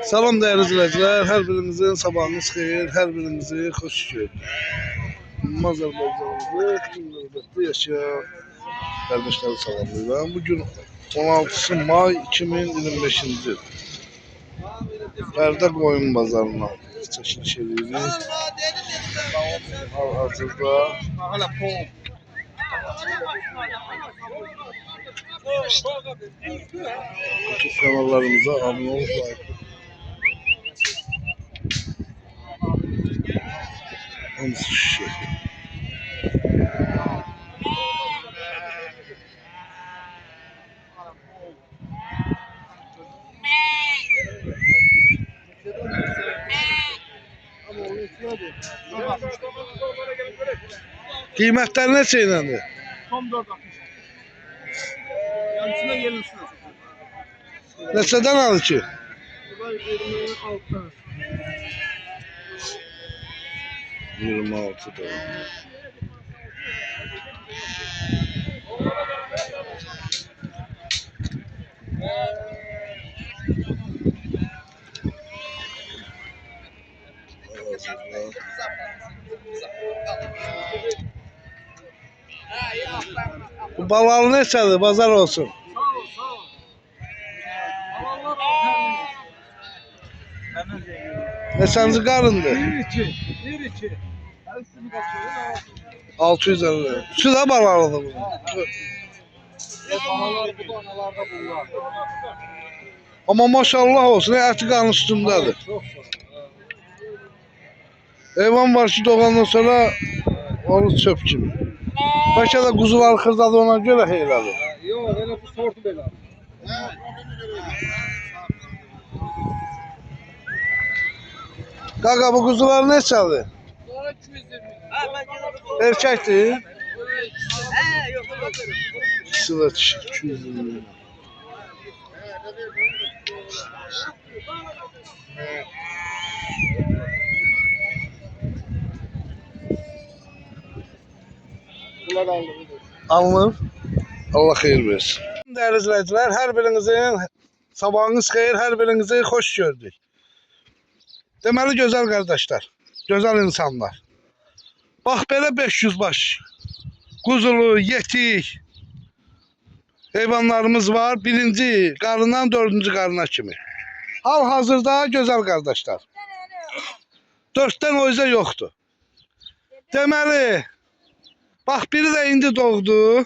Salam değerli izleyiciler, her birinizin sabahınız xeyir, her birinizi hoş gördük. Azerbaycan'da tüm yaşayan kardeşleri salamlayıram. Bugün 16 May 2025 yıl. Bərdə qoyun bazarına çəkiliş edirik. Hal-hazırda YouTube kanallarımıza abone olup like hamısı şişir. Qiymətlər neçə iləndir? Tam 4.60. Yarısına gelirsin. Neçədən alır ki? Bunlar 26'dan. 26'da. Bu balalı neçədir? Bazar olsun. Sağ ol, sağ ol. Neçənci qarındır? 1-2. Her üstünü kaçıyor. 650. Şu da balalıdır bu. Analar bu da analarda bunlar. Ama maşallah olsun, əti qanın üstündədir. Çok sağ ol. Heyvan var ki, doğandan sonra olur çöp kimi. Bəlkə də quzular xırdadır, ona görə heylədir. Yok, öyle bu sortu böyle. Qaqa, bu quzular neçədir? Sonra 220. Erkəkdir. Yok. İkisi də dişi, 220. Bunlar aldı. Alınır. Allah xeyir versin. Değerli izleyiciler, her birinizin sabahınız xeyir, her birinizi hoş gördük. Deməli gözəl qardaşlar, gözəl insanlar. Bax belə 500 baş quzulu, yetik heyvanlarımız var. Birinci qarından dördüncü qarına kimi. Hal-hazırda gözəl qardaşlar. 4'dən o yüzden yoxdur. Deməli, bax biri də indi doğdu.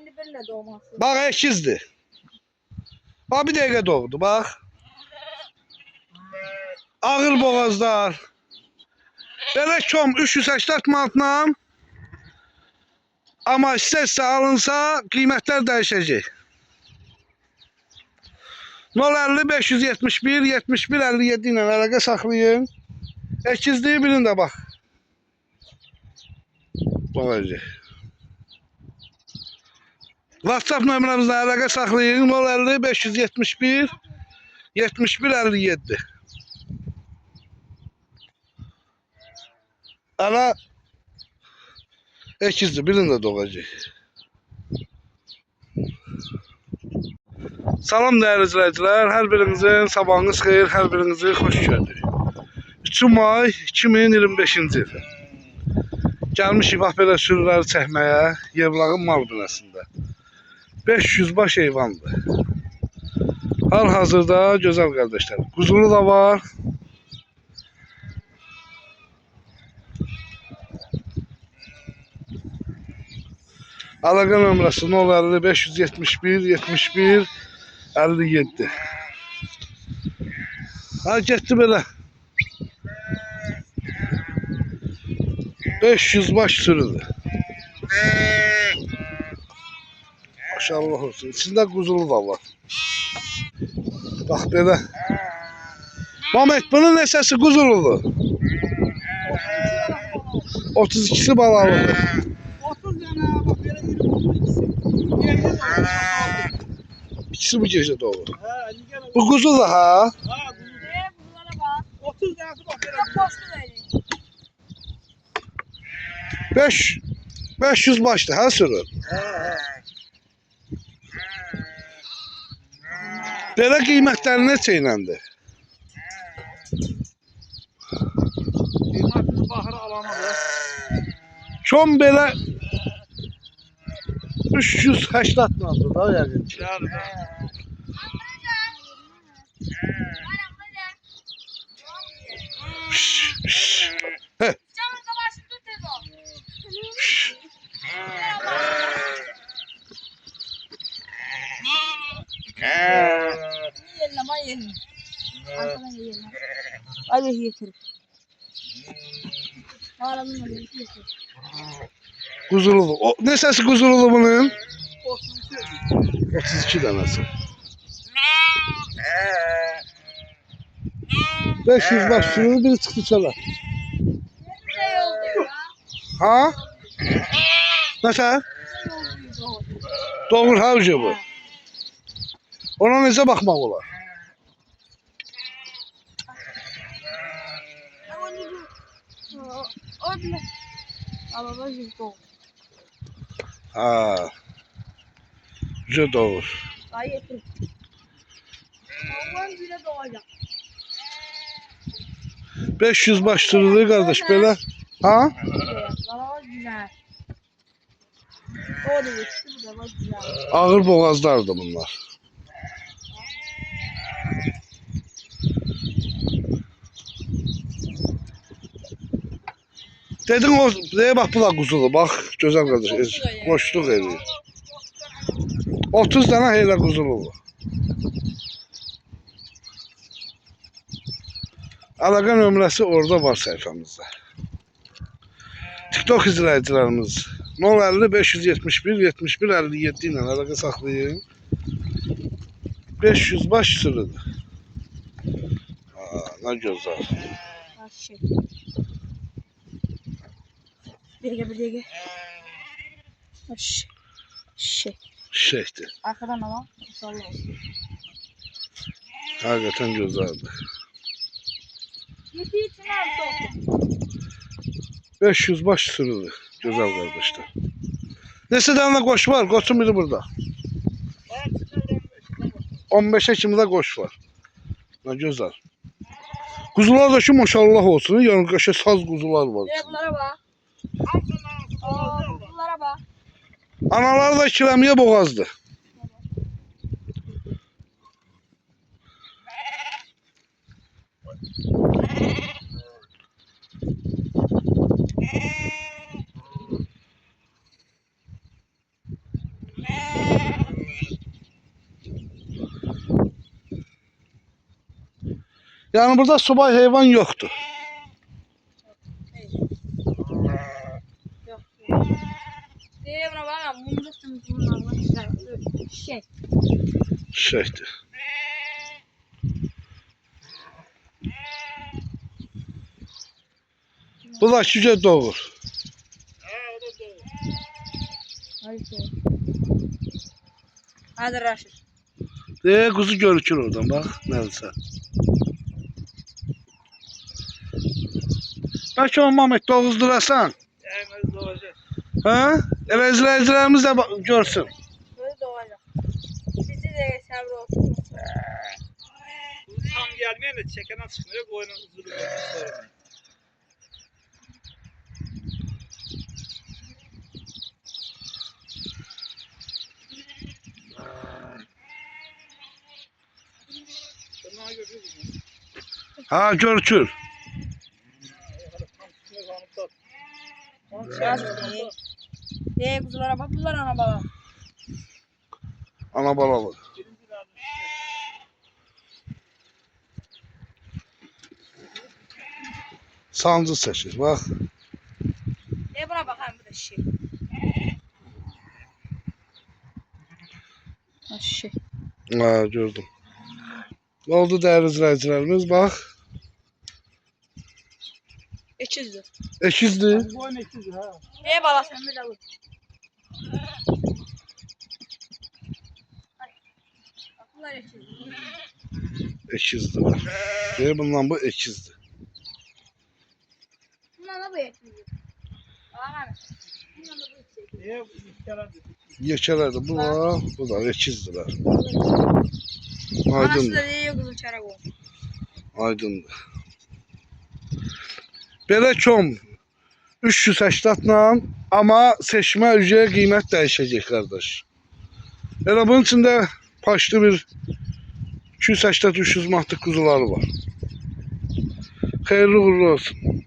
İndi benimle doğması. Bax əkizdir. Bax bir dəqiqə doğdu, bax. Ağır boğazlar. Belə kom 380 manatla. Amma istərsə alınsa qiymətlər dəyişəcək. 050 571 71 57 ilə əlaqə saxlayın. Əkizliyi bilin də bax. Baxacaq. WhatsApp nömrəmizlə əlaqə saxlayın. 050 571 71 57. Ana ekizdir, bilin də doğacaq. Salam değerli izleyiciler, her birinizin sabahınız xeyir, her birinizi hoş gördük. 3 May 2025 yıl. Gəlmişik bax belə sürüləri çəkməyə, Yevlağın mal binəsində. 500 baş heyvandır. Hal-hazırda gözəl qardaşlar. Quzulu da var. Əlaqə nömrəsi 050 571 71 57. Ha getdi belə. 500 baş sürüdür. Maşallah olsun. İçində quzulu da var. Bax belə. Mehmet bunun nesəsi quzuludur. 32'si balalıdır. 30 tane bak böyle 22'si. İkisi bu gece doğru. Ha, gel. Bu kuzu da ha. Ha, Bunlara bak. 30 tane bak böyle. Çok boştu böyle. 500 başlı ha sürü. Ha. Belə qiymətləri neçə iləndir? Kıymatını bakır alana da. Son belə 380 manatdır da yəqin ki. Yani da. Heh. Yerine var yerine. Arkadan yerine. Hadi getir. Ağlamın hadi getir. Quzululu. O, ne səsi quzululu bunun? 32. 32 dənəsi. 500 baş sürülü biri çıxdı çölə. Ne oldu ya? Ha? Nəsə? Doğur havcı bu. Ona necə baxmaq olar? Orada. Ama ben yüzde ol. Ha. Cü doğur. Gayet iyi. Ama bile doğacak. 500 baş sürülü qardaş belə. Ha? Valla güzel. O da geçti bu da var güzel. Ağır boğazlardı bunlar. Dedin o, bax bu da quzulu, bax gözəl qardaş, qoşluq eləyir. 30 dənə elə quzulu var. Əlaqə nömrəsi orada var səhifəmizdə. TikTok izləyicilərimiz 050 571 71 57 ilə əlaqə saxlayın. 500 baş sürüdür. Nə gözəl. Şey. Bir dakika. Şey. Şeydir. Arkadan ama. İnşallah. Həqiqətən gözəldir. Yeti için abi 500 baş sürüdür. Gözəl qardaşlar. Neçə dənə qoç var? Qoçun biri burada. 15'e kimi də qoç var. Nə gözəl. Quzular da ki maşallah olsun. Yəni qəşə saz quzular var. bunlara bak. Bunlara bak. Anaları da ikiləmiyə boğazdır. Yani burada subay heyvan yoktu. Yok. Buna bak. Mundasın bunlar. Şey. Şeydi. Bu da cüce doğur. Hadi Raşit. Kuzu görükür oradan bak. Neyse. Belki o Mehmet doğuzdurasan. Yani doğacak. Ha? Elə izləyicilərimiz də görsün. Böyle doğacak. Bizi de sabır olsun. Tam gelmeyen de çekenen çıkmıyor. Boyunun uzun sorun. Ha görükür. Kuzulara bak. Bunlar ana baba. Ana balalı. Sancı seçir bak. Buna bak hem bu da şey. Şey. Ha gördüm. Oldu değerli izləyicilərimiz bak. Ekizdi. Ekizdi. Boyun ekizi ha. Balasın bir de bu. Bunlar ekizdi. Ekizdi var. Bundan bu ekizdi. Bunlar da bu ekizdi. Ağam. Bunlar da bu ekizdi. Niye bu iskelen dedi? Yekələr də bu var. Bu da ekizdiler. Anası aydındır. da deyir qızıl çaraq olmuş. Aydındır. Belə kom 380-la, amma seçmə üzrə qiymət dəyişəcək qardaş. Elə bunun içində paşlı bir 280-300 manatlıq quzuları var. Xeyirli uğurlu olsun.